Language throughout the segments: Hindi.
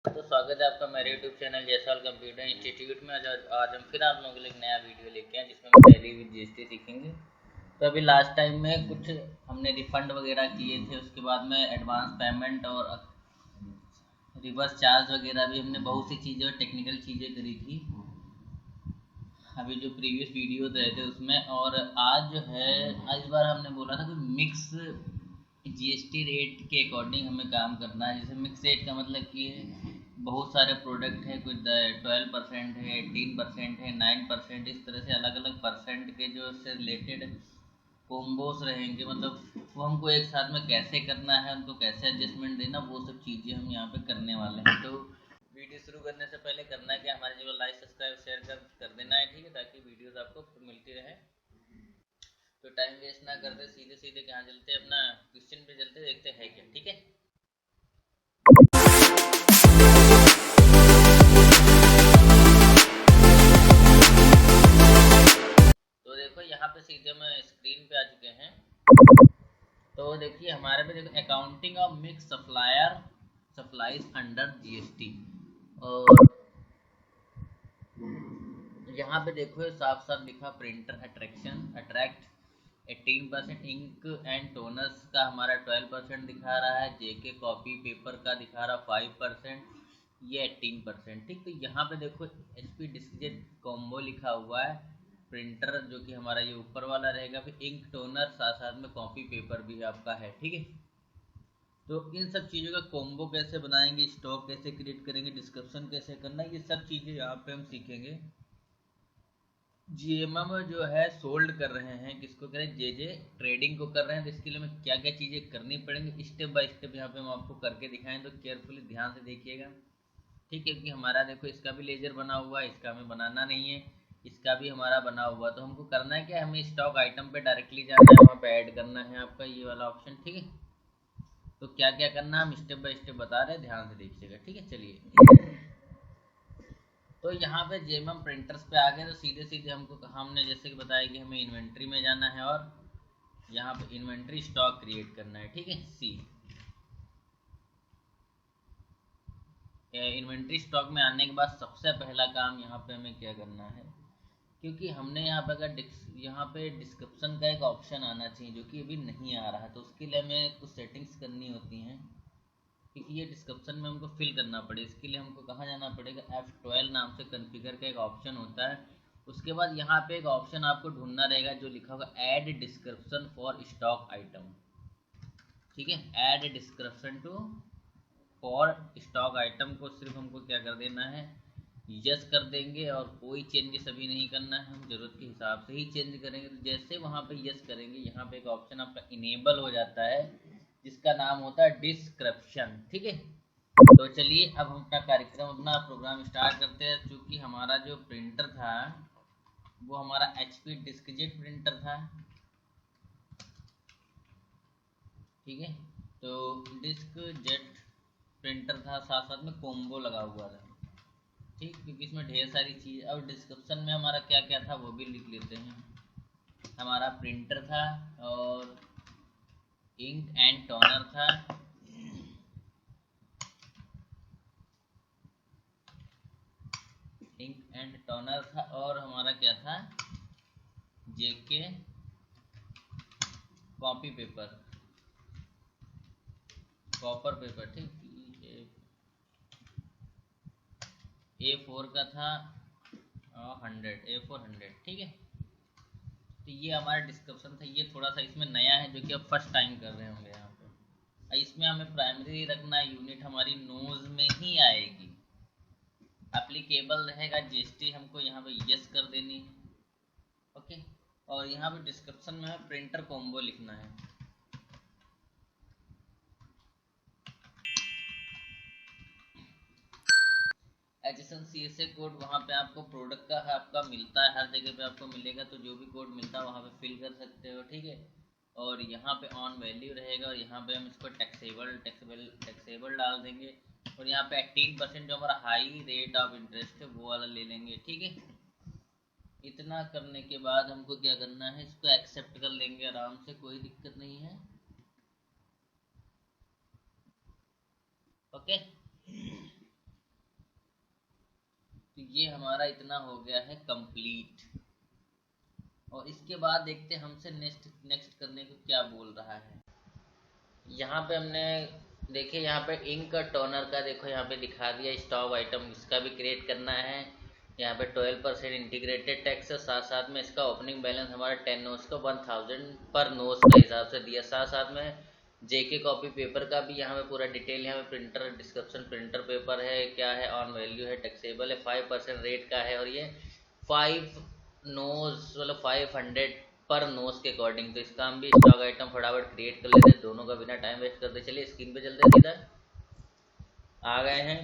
तो स्वागत है आपका मेरे YouTube channel Jaiswal computer institute में। आज हम फिर आप लोगों के लिए एक नया वीडियो लेके आए जिसमें हम टैली विद जीएसटी सीखेंगे। तो अभी लास्ट टाइम में कुछ हमने रिफंड वगैरह किए थे, उसके बाद में एडवांस पेमेंट और रिवर्स चार्ज वगैरह भी हमने बहुत सी चीज़ें और टेक्निकल चीज़ें करी थी अभी जो प्रीवियस वीडियो रहे थे उसमें। और आज जो है, इस बार हमने बोला था कि मिक्स जीएसटी रेट के अकॉर्डिंग हमें काम करना है। जैसे मिक्स रेट का मतलब कि बहुत सारे प्रोडक्ट है, कोई 12% है, 18% है, 9%, इस तरह से अलग अलग परसेंट के जो से रिलेटेड कोम्बोस रहेंगे। मतलब वो हमको एक साथ में कैसे करना है, उनको कैसे एडजस्टमेंट देना, वो सब चीज़ें हम यहाँ पे करने वाले हैं। तो वीडियो शुरू करने से पहले करना है कि हमारे चैनल लाइक सब्सक्राइब शेयर कर देना है, ठीक है, ताकि वीडियोस आपको मिलती रहे। तो टाइम वेस्ट ना करते सीधे सीधे कहाँ चलते, अपना क्वेश्चन पे चलते, देखते हैं क्या, ठीक है। तो देखो यहाँ पे सीधे हम स्क्रीन पे आ चुके हैं। तो देखिए हमारे पे देखो accounting of mix supplies under GST. और यहाँ पे देखो साफ साफ लिखा printer attract 18%, ink and toners का हमारा 12% दिखा रहा है, जेके कॉपी पेपर का दिखा रहा 5%, ये 18%। ठीक, तो यहाँ पे देखो एचपी डिस्कजेट कॉम्बो लिखा हुआ है। प्रिंटर जो कि हमारा ये ऊपर वाला रहेगा, फिर इंक टोनर साथ साथ में कॉपी पेपर भी आपका है, ठीक है। तो इन सब चीज़ों का कॉम्बो कैसे बनाएंगे, स्टॉक कैसे क्रिएट करेंगे, डिस्क्रिप्शन कैसे करना, ये सब चीज़ें यहाँ पे हम सीखेंगे। जीएमएम जो है सोल्ड कर रहे हैं, किसको करें, जे ट्रेडिंग को कर रहे हैं। तो इसके लिए हमें क्या क्या चीज़ें करनी पड़ेंगी, स्टेप बाय स्टेप यहाँ पे हम आपको करके दिखाएं, तो केयरफुली ध्यान से देखिएगा, ठीक है। क्योंकि हमारा देखो इसका भी लेजर बना हुआ है, इसका हमें बनाना नहीं है, इसका भी हमारा बना हुआ। तो हमको करना है क्या, हमें स्टॉक आइटम पे डायरेक्टली जाना है, वहाँ पे ऐड करना है आपका ये वाला ऑप्शन, ठीक है। तो क्या क्या करना हम स्टेप बाय स्टेप बता रहे हैं, ध्यान से देखिएगा, ठीक है। चलिए, तो यहाँ पे जेएमएम प्रिंटर्स पे आ गए। तो सीधे सीधे हमने जैसे कि बताया कि हमें इन्वेंट्री में जाना है और यहाँ पे इन्वेंट्री स्टॉक क्रिएट करना है, ठीक है। सी इन्वेंट्री स्टॉक में आने के बाद सबसे पहला काम यहाँ पे हमें क्या करना है, क्योंकि हमने यहाँ पे अगर यहाँ पे डिस्क्रिप्शन का एक ऑप्शन आना चाहिए जो कि अभी नहीं आ रहा है। तो उसके लिए हमें कुछ सेटिंग्स करनी होती हैं, क्योंकि ये डिस्क्रिप्शन में हमको फिल करना पड़े। इसके लिए हमको कहाँ जाना पड़ेगा, F12 नाम से कॉन्फ़िगर का एक ऑप्शन होता है। उसके बाद यहाँ पे एक ऑप्शन आपको ढूंढना रहेगा जो लिखा होगा add description for stock item, ठीक है। Add description to for stock item को सिर्फ हमको क्या कर देना है, यस कर देंगे, और कोई चेंजेस अभी नहीं करना है, हम ज़रूरत के हिसाब से ही चेंज करेंगे। तो जैसे वहाँ पे यस करेंगे, यहाँ पे एक ऑप्शन आपका इनेबल हो जाता है जिसका नाम होता है डिस्क्रिप्शन, ठीक है। तो चलिए अब हम अपना कार्यक्रम, अपना प्रोग्राम स्टार्ट करते हैं। चूँकि हमारा जो प्रिंटर था वो हमारा एचपी डिस्कजेट प्रिंटर था, ठीक है। तो डिस्क जेट प्रिंटर था, साथ साथ में कोम्बो लगा हुआ था, ठीक, क्योंकि इसमें ढेर सारी चीज़। अब डिस्क्रिप्शन में हमारा क्या क्या था वो भी लिख लेते हैं। हमारा प्रिंटर था और इंक एंड टोनर था, इंक एंड टोनर था, और हमारा क्या था, जेके कॉपी पेपर, कॉपर पेपर, ठीक। A4 का था 100, ठीक है। तो ये हमारा डिस्क्रिप्शन था। ये थोड़ा सा इसमें नया है जो कि अब फर्स्ट टाइम कर रहे होंगे यहाँ पे। इसमें हमें प्राइमरी रखना, यूनिट हमारी नोज में ही आएगी, एप्लीकेबल रहेगा जीएसटी, हमको यहाँ पे यस कर देनी है, ओके। और यहाँ पे डिस्क्रिप्शन में हमें प्रिंटर कॉम्बो लिखना है, HSN CSA कोड वहाँ पे आपको प्रोडक्ट का आपका मिलता है, हर जगह पे आपको मिलेगा। तो जो भी कोड मिलता है वहाँ पे फिल कर सकते हो, ठीक है। और यहाँ पे ऑन वैल्यू रहेगा, और यहाँ पे हम इसको टैक्सेबल डाल देंगे। और यहाँ पे 18% जो हमारा हाई रेट ऑफ इंटरेस्ट है वो वाला ले लेंगे, ठीक है। इतना करने के बाद हमको क्या करना है, इसको एक्सेप्ट कर लेंगे आराम से, कोई दिक्कत नहीं है, ओके। ये हमारा इतना हो गया है कंप्लीट। और इसके बाद देखते हैं हमसे नेक्स्ट करने को क्या बोल रहा है। यहाँ पे हमने देखिए, यहाँ पे इंक टोनर का देखो यहाँ पे दिखा दिया स्टॉक आइटम, इसका भी क्रिएट करना है। यहाँ पे 12% इंटीग्रेटेड टैक्स, साथ साथ में इसका ओपनिंग बैलेंस हमारा 10 नोट्स का 1000 पर नोट्स का हिसाब से दिया। साथ साथ में जेके कॉपी पेपर का भी यहाँ पे पूरा डिटेल, यहाँ पे प्रिंटर डिस्क्रिप्शन, प्रिंटर पेपर है, क्या है, ऑन वैल्यू है, टैक्सेबल है, 5% रेट का है, और ये 5 नोज मतलब 500 पर नोज के अकॉर्डिंग। तो इसका हम भी स्टॉक आइटम फटाफट क्रिएट कर लेते हैं, दोनों का बिना टाइम वेस्ट करते। चलिए स्क्रीन पे चलते सीधा आ गए हैं।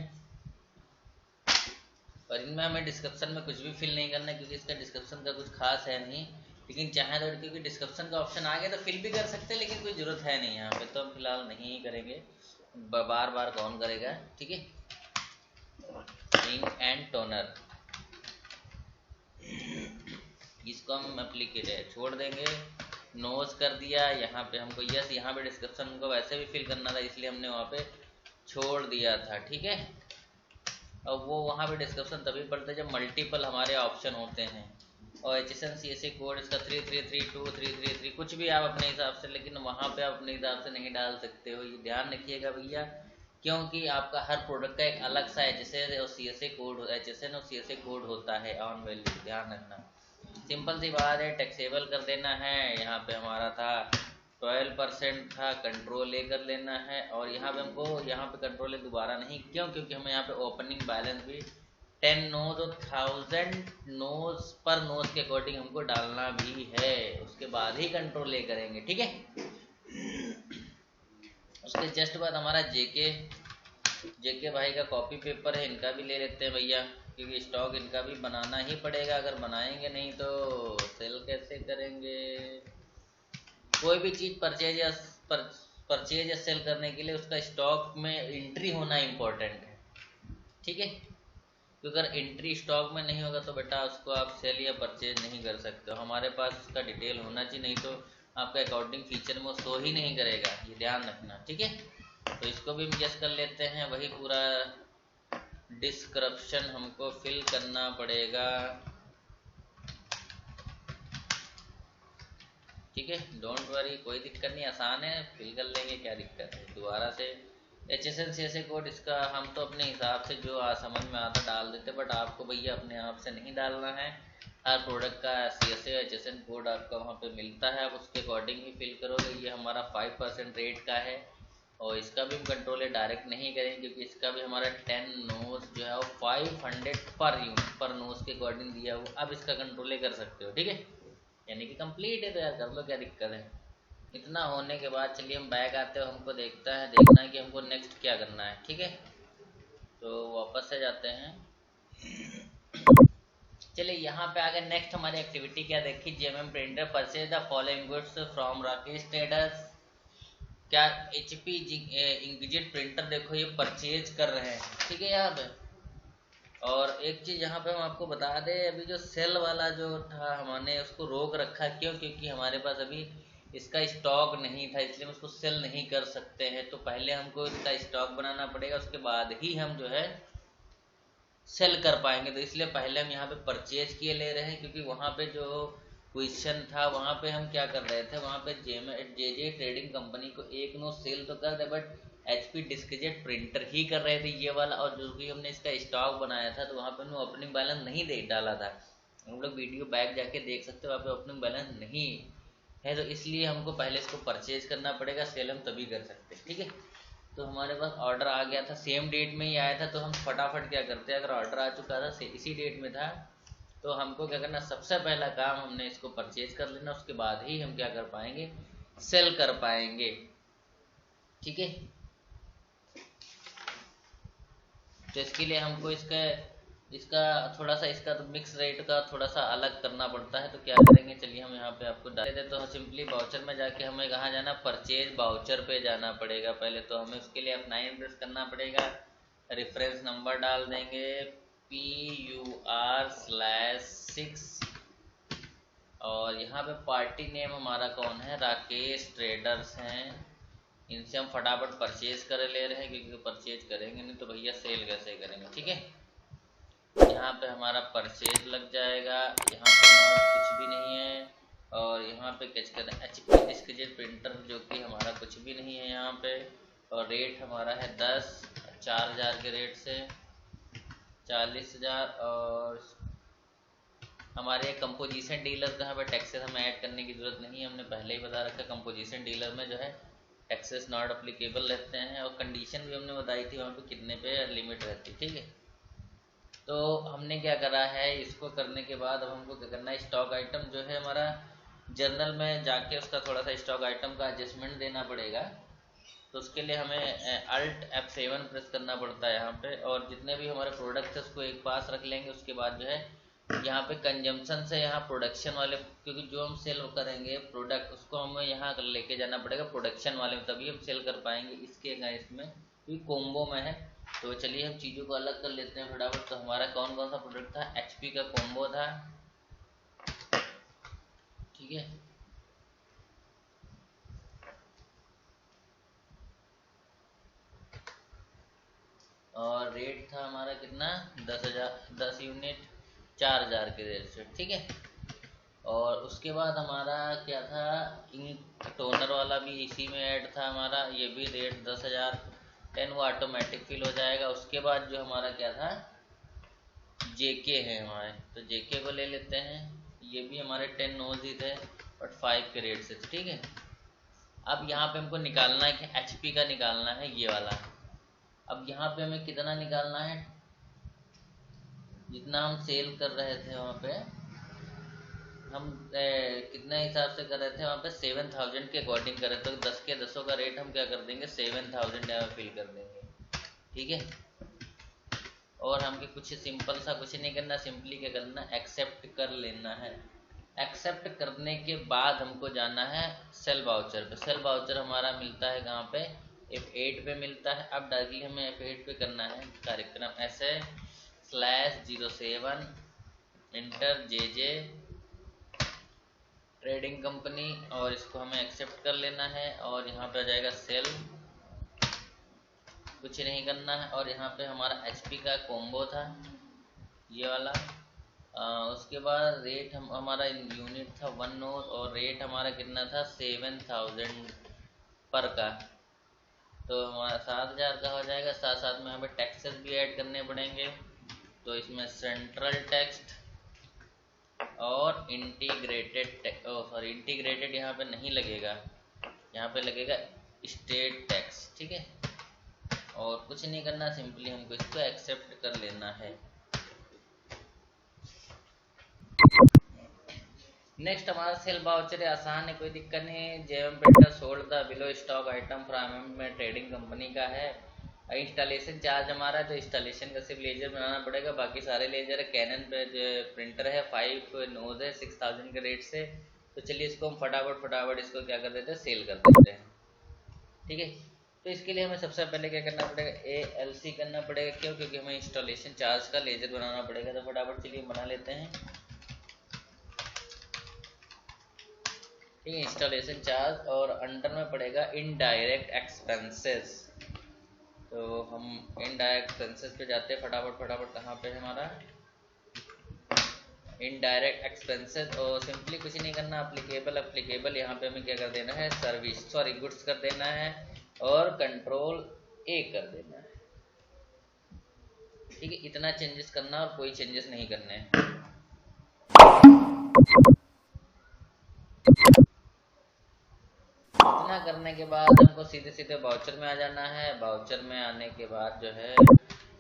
और इनमें हमें डिस्क्रिप्शन में कुछ भी फिल नहीं करना है, क्योंकि इसका डिस्क्रिप्शन का कुछ खास है नहीं। लेकिन चाहे तो क्योंकि डिस्क्रिप्शन का ऑप्शन आ गया तो फिल भी कर सकते हैं, लेकिन कोई ज़रूरत है नहीं यहाँ पे, तो हम फिलहाल नहीं करेंगे, बार बार कौन करेगा। ठीक है, इंक एंड टोनर इसको हम एप्लीकेट छोड़ देंगे, नोज कर दिया। यहाँ पे हमको यस, यहाँ पे डिस्क्रिप्शन हमको वैसे भी फिल करना था, इसलिए हमने वहाँ पे छोड़ दिया था। ठीक है, अब वो वहाँ पे डिस्क्रिप्शन तभी पढ़ते हैं जब मल्टीपल हमारे ऑप्शन होते हैं। और HSN CSA कोड इसका 3332 333 कुछ भी आप अपने हिसाब से, लेकिन वहाँ पे आप अपने हिसाब से नहीं डाल सकते हो, ये ध्यान रखिएगा भैया, क्योंकि आपका हर प्रोडक्ट का एक अलग सा HSN और CSA कोड, HSN और CSA कोड होता है ऑन वैल्यू, ध्यान रखना। सिंपल सी बात है, टैक्सेबल कर देना है। यहाँ पे हमारा था 12% था, कंट्रोल ए कर लेना है। और यहाँ पे हमको यहाँ पे कंट्रोल ए दोबारा नहीं, क्यों, क्योंकि हमें यहाँ पे ओपनिंग बैलेंस भी 10 नोज और 1000 नोज पर नोज के अकॉर्डिंग हमको डालना भी है, उसके बाद ही कंट्रोल ए करेंगे। ठीक है, उसके जस्ट बाद हमारा जेके भाई का कॉपी पेपर है, इनका भी ले लेते हैं भैया, क्योंकि स्टॉक इनका भी बनाना ही पड़ेगा, अगर बनाएंगे नहीं तो सेल कैसे करेंगे। कोई भी चीज़ परचेज या सेल करने के लिए उसका स्टॉक में एंट्री होना इम्पोर्टेंट है। ठीक है, तो अगर एंट्री स्टॉक में नहीं होगा तो बेटा उसको आप सेल या परचेज नहीं कर सकते हो, हमारे पास उसका डिटेल होना चाहिए, नहीं तो आपका अकाउंटिंग फीचर में वो शो ही नहीं करेगा, ये ध्यान रखना। ठीक है, तो इसको भी हम गेस कर लेते हैं, वही पूरा डिस्क्रिप्शन हमको फिल करना पड़ेगा। ठीक है, डोंट वरी, कोई दिक्कत नहीं, आसान है, फिल कर लेंगे, क्या दिक्कत है। दोबारा से HSN CSA कोड इसका हम तो अपने हिसाब से जो समझ में आता डाल देते, बट आपको भैया अपने आप से नहीं डालना है, हर प्रोडक्ट का CSA HSN कोड आपका वहाँ पे मिलता है, आप उसके अकॉर्डिंग ही फिल करोगे। ये हमारा 5% रेट का है, और इसका भी हम कंट्रोल डायरेक्ट नहीं करेंगे, क्योंकि इसका भी हमारा 10 नोज जो है वो 500 पर यूनिट पर नोज के अकॉर्डिंग दिया हुआ, अब इसका कंट्रोल कर सकते हो। ठीक है, यानी कि कंप्लीट है, तो यार कर लो, क्या दिक्कत है। इतना होने के बाद चलिए हम बैक आते हो, हमको देखना है कि हमको नेक्स्ट क्या करना है। ठीक है, तो वापस से जाते हैं। चलिए यहाँ पे आगे नेक्स्ट हमारी एक्टिविटी क्या देखी, JMM printer purchase the following goods from Rakesh traders. क्या HP इंकजेट प्रिंटर देखो ये परचेज कर रहे हैं। ठीक है, यहाँ पे और एक चीज़ यहाँ पे हम आपको बता दें, अभी जो सेल वाला जो था हमने उसको रोक रखा, क्यों, क्योंकि हमारे पास अभी इसका स्टॉक नहीं था, इसलिए हम उसको सेल नहीं कर सकते हैं। तो पहले हमको इसका स्टॉक बनाना पड़ेगा, उसके बाद ही हम जो है सेल कर पाएंगे। तो इसलिए पहले हम यहाँ पे परचेज किए ले रहे हैं, क्योंकि वहाँ पे जो क्वेश्चन था वहाँ पे हम क्या कर रहे थे, वहाँ पे JJ ट्रेडिंग कंपनी को एक नो सेल तो कर दे, बट HP डिस्कजेट प्रिंटर ही कर रहे थे ये वाला। और जो भी हमने इसका स्टॉक बनाया था तो वहाँ पे हमने ओपनिंग बैलेंस नहीं दे डाला था, हम लोग वीडियो बैक जाके देख सकते हो, वहाँ पे ओपनिंग बैलेंस नहीं है, तो इसलिए हमको पहले इसको परचेज करना पड़ेगा, सेल हम तभी कर सकते हैं। ठीक है, तो हमारे पास ऑर्डर आ गया था, सेम डेट में ही आया था, तो हम फटाफट क्या करते हैं, अगर ऑर्डर आ चुका था इसी डेट में था तो हमको क्या करना, सबसे पहला काम हमने इसको परचेज कर लेना, उसके बाद ही हम क्या कर पाएंगे, सेल कर पाएंगे। ठीक है, तो इसके लिए हमको इसका थोड़ा सा इसका तो मिक्स रेट का थोड़ा सा अलग करना पड़ता है। तो क्या करेंगे, चलिए हम यहाँ पे आपको डाल देते, तो सिंपली बाउचर में जाके हमें कहाँ जाना, परचेज बाउचर पे जाना पड़ेगा। पहले तो हमें उसके लिए अपना प्रेस करना पड़ेगा, रेफरेंस नंबर डाल देंगे PUR/6, और यहाँ पे पार्टी नेम हमारा कौन है, राकेश ट्रेडर्स हैं। इनसे हम फटाफट परचेज कर ले रहे हैं, क्योंकि परचेज करेंगे नहीं तो भैया सेल कैसे करेंगे। ठीक है, यहाँ यहाँ पे हमारा परचेज लग जाएगा, यहाँ पे नॉट कुछ भी नहीं है, और यहाँ पे कैच कर रहे हैं HP डिस्कजेट प्रिंटर जो कि हमारा कुछ भी नहीं है यहाँ पे, और रेट हमारा है 10, 4000 के रेट से 40,000। और हमारे कंपोजिशन डीलर का यहाँ पे टैक्सेस हमें ऐड करने की ज़रूरत नहीं है, हमने पहले ही बता रखा है कंपोजिशन डीलर में जो है टैक्सेस नॉट अप्लीकेबल रहते हैं, और कंडीशन भी हमने बताई थी वहाँ पे कितने पे लिमिट रहती है। ठीक है, तो हमने क्या करा है, इसको करने के बाद अब हमको क्या करना है, स्टॉक आइटम जो है हमारा जर्नल में जाके उसका थोड़ा सा स्टॉक आइटम का एडजस्टमेंट देना पड़ेगा। तो उसके लिए हमें Alt F7 प्रेस करना पड़ता है यहाँ पे, और जितने भी हमारे प्रोडक्ट है उसको एक पास रख लेंगे। उसके बाद जो है यहाँ पे कंजम्पशन से यहाँ प्रोडक्शन वाले, क्योंकि जो हम सेल करेंगे प्रोडक्ट उसको हमें यहाँ लेके जाना पड़ेगा प्रोडक्शन वाले में, तभी हम सेल कर पाएंगे इसके अगेंस्ट में, क्योंकि कोम्बो में है। तो चलिए हम चीज़ों को अलग कर लेते हैं फटाफट। तो हमारा कौन कौन सा प्रोडक्ट था, HP का कोम्बो था, ठीक है, और रेट था हमारा कितना, 10,000, 10 यूनिट 4,000 के रेट से। ठीक है, और उसके बाद हमारा क्या था, इंक टोनर वाला भी इसी में ऐड था हमारा, ये भी रेट 10,000, 10 वो ऑटोमेटिक फिल हो जाएगा। उसके बाद जो हमारा क्या था, JK है हमारे, तो JK को ले लेते हैं, ये भी हमारे 10 नोज ही थे बट 5 के रेट से। ठीक है, अब यहाँ पे हमको निकालना है कि HP का निकालना है ये वाला। अब यहाँ पे हमें कितना निकालना है, जितना हम सेल कर रहे थे वहाँ पे हम कितने हिसाब से कर रहे थे, वहाँ पे 7,000 के अकॉर्डिंग कर रहे थे, तो 10 के 10 का रेट हम क्या कर देंगे, 7,000 यहाँ फिल कर देंगे। ठीक है, और हमें कुछ सिंपल सा कुछ नहीं करना, सिंपली क्या करना, एक्सेप्ट कर लेना है। एक्सेप्ट करने के बाद हमको जाना है सेल वाउचर पे। सेल वाउचर हमारा मिलता है कहाँ पे, F8 पे मिलता है। अब डायरेक्टली हमें F8 पे करना है कार्यक्रम ऐसे /07 इंटर JJ ट्रेडिंग कंपनी, और इसको हमें एक्सेप्ट कर लेना है, और यहाँ पे आ जाएगा सेल, कुछ नहीं करना है। और यहाँ पे हमारा HP का कोम्बो था ये वाला, उसके बाद रेट हमारा यूनिट था 1 नोट, और रेट हमारा कितना था 7,000 पर का, तो हमारा 7,000 का हो जाएगा। साथ साथ में हमें टैक्सेस भी ऐड करने पड़ेंगे, तो इसमें सेंट्रल टैक्स और इंटीग्रेटेड यहाँ पे नहीं लगेगा, यहाँ पे लगेगा स्टेट टैक्स। ठीक है, और कुछ नहीं करना, सिंपली हमको इसको एक्सेप्ट कर लेना है। नेक्स्ट हमारा सेल वाउचर है, आसान है, कोई दिक्कत नहीं है। JM printer sold the below stock item from में ट्रेडिंग कंपनी का है। इंस्टॉलेशन चार्ज हमारा है, तो इंस्टॉलेशन का सिर्फ लेजर बनाना पड़ेगा, बाकी सारे लेजर है। कैनन पे प्रिंटर है, 5 नोज है 6,000 के रेट से। तो चलिए इसको हम फटाफट इसको क्या कर देते हैं, सेल कर देते हैं। ठीक है, तो इसके लिए हमें सबसे पहले क्या करना पड़ेगा, ALC करना पड़ेगा। क्यों, क्योंकि हमें इंस्टॉलेशन चार्ज का लेजर बनाना पड़ेगा। तो फटाफट चलिए बना लेते हैं। ठीक है, इंस्टॉलेशन चार्ज, और अंडर में पड़ेगा इनडायरेक्ट एक्सपेंसेस। तो हम इनडायरेक्ट एक्सपेंसेस पे जाते हैं फटाफट। कहाँ पे है हमारा इनडायरेक्ट एक्सपेंसेस, और सिंपली कुछ नहीं करना, अप्लीकेबल यहाँ पे हमें क्या कर देना है, गुड्स कर देना है, और कंट्रोल A कर देना है। ठीक है, इतना चेंजेस करना और कोई चेंजेस नहीं करने हैं। इतना करने के बाद हमको सीधे वाउचर में आ जाना है। वाउचर में आने के बाद जो है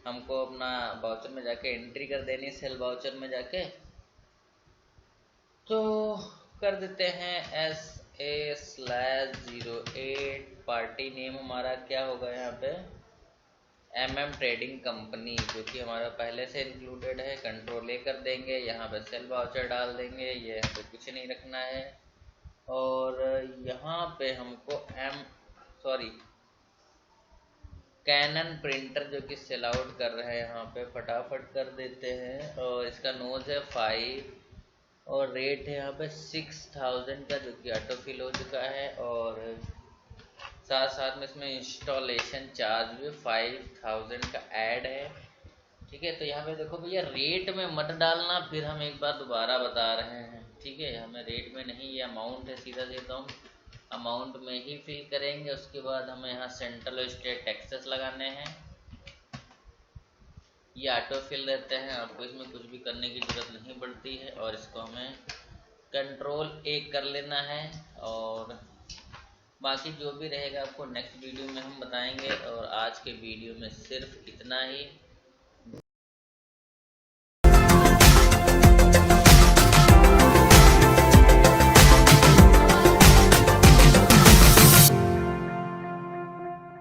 हमको अपना वाउचर में जाके एंट्री कर देनी, सेल वाउचर में जाके तो कर देते हैं SA/08, पार्टी नेम हमारा क्या होगा यहाँ पे, MM ट्रेडिंग कंपनी, जो कि हमारा पहले से इंक्लूडेड है। कंट्रोल A कर देंगे, यहाँ पे सेल वाउचर डाल देंगे, ये यहाँ पे कुछ नहीं रखना है। और यहाँ पे हमको कैनन प्रिंटर जो कि सेल आउट कर रहे हैं, यहाँ पे फटाफट कर देते हैं। और इसका नोज है 5, और रेट है यहाँ पे 6,000 का, जो कि ऑटो फिल हो चुका है। और साथ में इसमें इंस्टॉलेशन चार्ज भी 5,000 का ऐड है। ठीक है। तो यहाँ पे देखो भैया, रेट में मत डालना, फिर हम एक बार दोबारा बता रहे हैं, ठीक है। हमें रेट में नहीं, ये अमाउंट है, सीधा सीधा हम अमाउंट में ही फिल करेंगे। उसके बाद हमें यहाँ सेंट्रल और स्टेट टैक्सेस लगाने हैं, ये ऑटो फिल रहते हैं, आपको इसमें कुछ भी करने की जरूरत नहीं पड़ती है। और इसको हमें कंट्रोल A कर लेना है, और बाकी जो भी रहेगा आपको नेक्स्ट वीडियो में हम बताएंगे। और आज के वीडियो में सिर्फ इतना ही।